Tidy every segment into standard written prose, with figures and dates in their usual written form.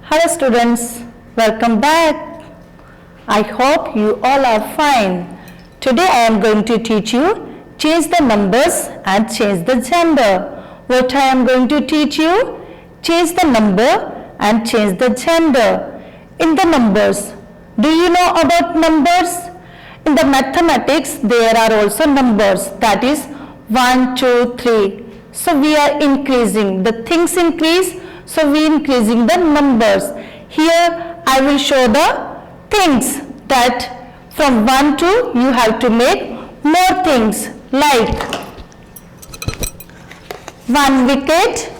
Hello students, welcome back. I hope you all are fine. Today I am going to teach you change the numbers and change the gender. What I am going to teach you? Change the number and change the gender. In the numbers, do you know about numbers? In the mathematics, there are also numbers, that is 1, 2, 3. So we are increasing, the things increase, so we are increasing the numbers. Here I will show the things that from 1 to you have to make more things like 1 wicket,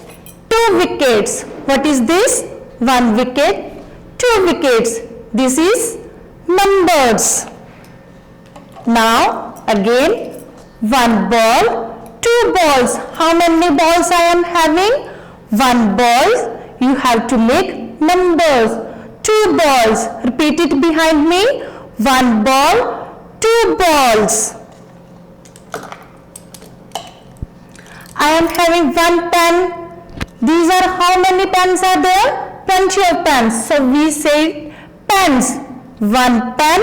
2 wickets. What is this? 1 wicket, 2 wickets. This is numbers. Now again 1 ball, 2 balls. How many balls I am having? 1 ball. You have to make numbers. 2 balls. Repeat it behind me. 1 ball, 2 balls. I am having 1 pen. These are how many pens are there? Plenty of pens. So we say pens. 1 pen.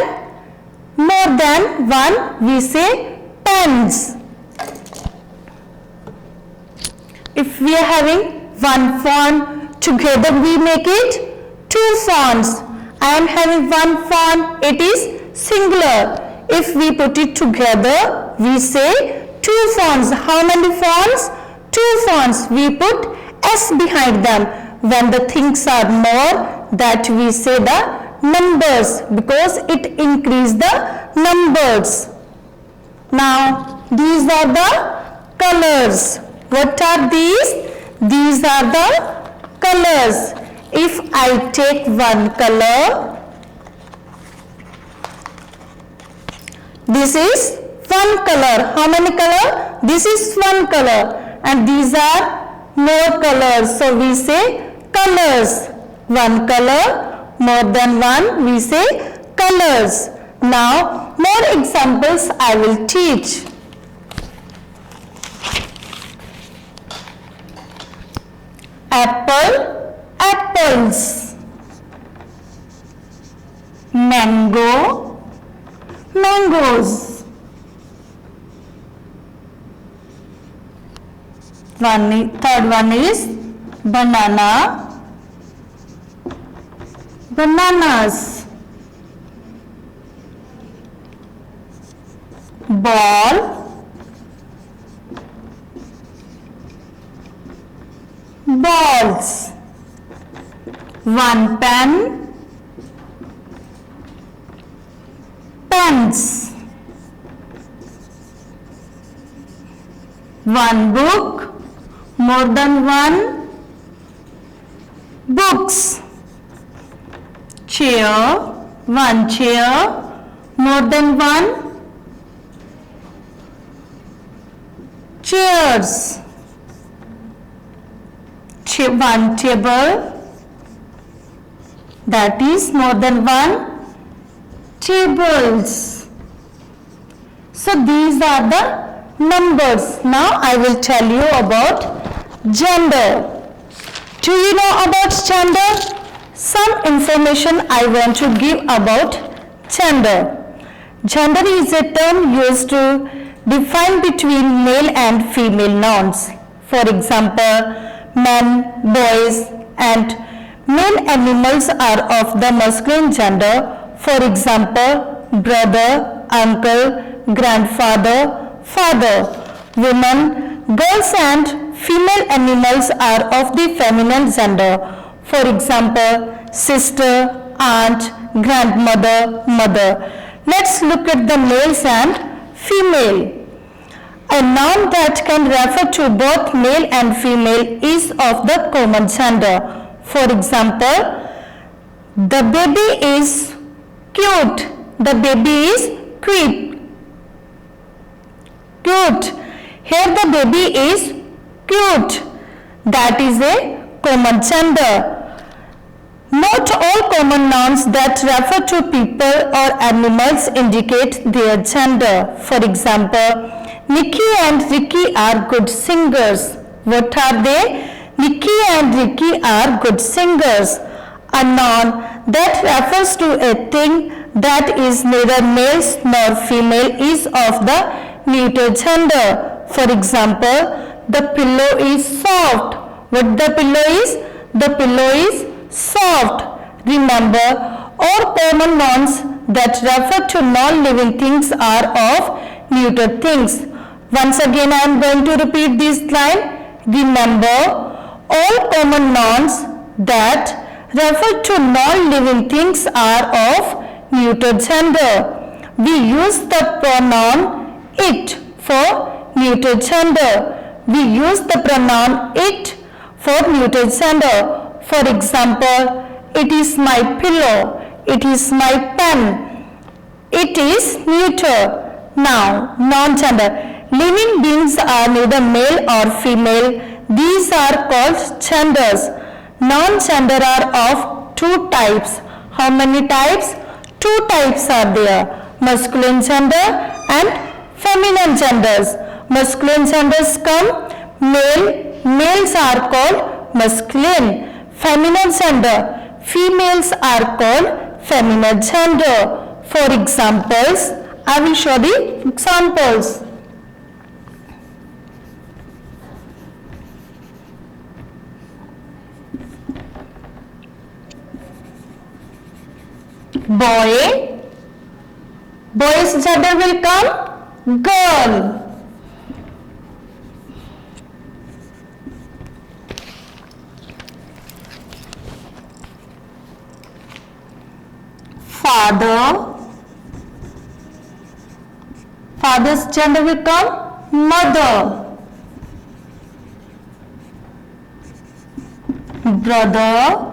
More than 1, we say pens. If we are having 1 fawn, together we make it 2 fawns. I am having 1 fawn, it is singular. If we put it together, we say 2 fawns. How many fawns? 2 fawns. We put S behind them. When the things are more, that we say the numbers, because it increase the numbers. Now these are the colors. What are these? These are the colors. If I take one color, this is one color. How many color? This is one color, and these are more colors. So we say colors. One color. More than one, we say colors. Now, more examples I will teach. Apple, apples. Mango, mangoes. Third one is banana, bananas. Ball, balls. 1 pen, pens. 1 book, more than 1, books. Chair, 1 chair, more than 1, chairs. 1 table, that is more than 1, tables. So these are the numbers. Now I will tell you about gender. Do you know about gender? Some information I want to give about gender. Gender is a term used to define between male and female nouns. For example, men, boys, and male animals are of the masculine gender. For example, brother, uncle, grandfather, father. Women, girls, and female animals are of the feminine gender. For example, sister, aunt, grandmother, mother. Let's look at the males and female. A noun that can refer to both male and female is of the common gender. For example, the baby is cute. The baby is cute. Cute. Here the baby is cute. That is a common gender. Not all common nouns that refer to people or animals indicate their gender. For example, Nikki and Ricky are good singers. What are they? Nikki and Ricky are good singers. A noun that refers to a thing that is neither male nor female is of the neuter gender. For example, the pillow is soft. What the pillow is? The pillow is soft. Remember, all common nouns that refer to non-living things are of neuter things. Once again, I am going to repeat this line. Remember, all common nouns that refer to non-living things are of neuter gender. We use the pronoun it for neuter gender. We use the pronoun it for neuter gender. For example, it is my pillow. It is my pen. It is neuter. Now, non-gender. Living beings are neither male or female. These are called genders. Non-gender are of two types. How many types? Two types are there. Masculine gender and feminine genders. Masculine genders come male. Males are called masculine. Feminine gender. Females are called feminine gender. For examples, I will show the examples. Boy, boy's gender will come girl. Father, father's gender will come mother. Brother,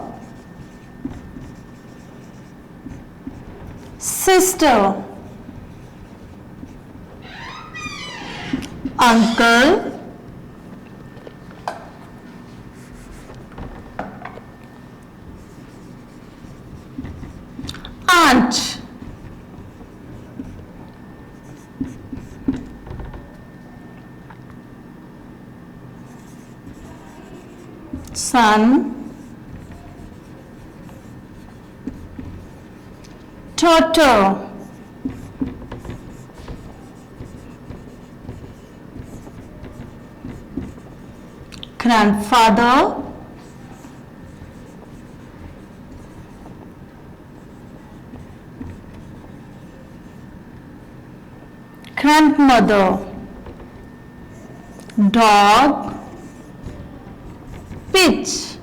sister. Uncle, aunt. Son, daughter. Grandfather, grandmother. Dog, pitch.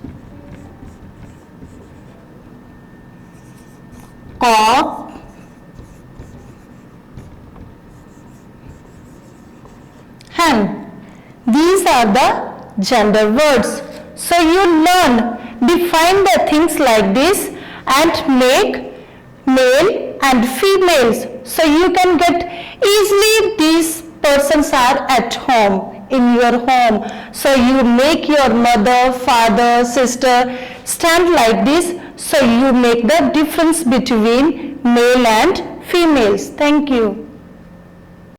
Cock, hen. These are the gender words. So you learn, define the things like this and make male and females. So you can get easily these persons are at home, in your home. So you make your mother, father, sister stand like this. So you make the difference between male and females. Thank you.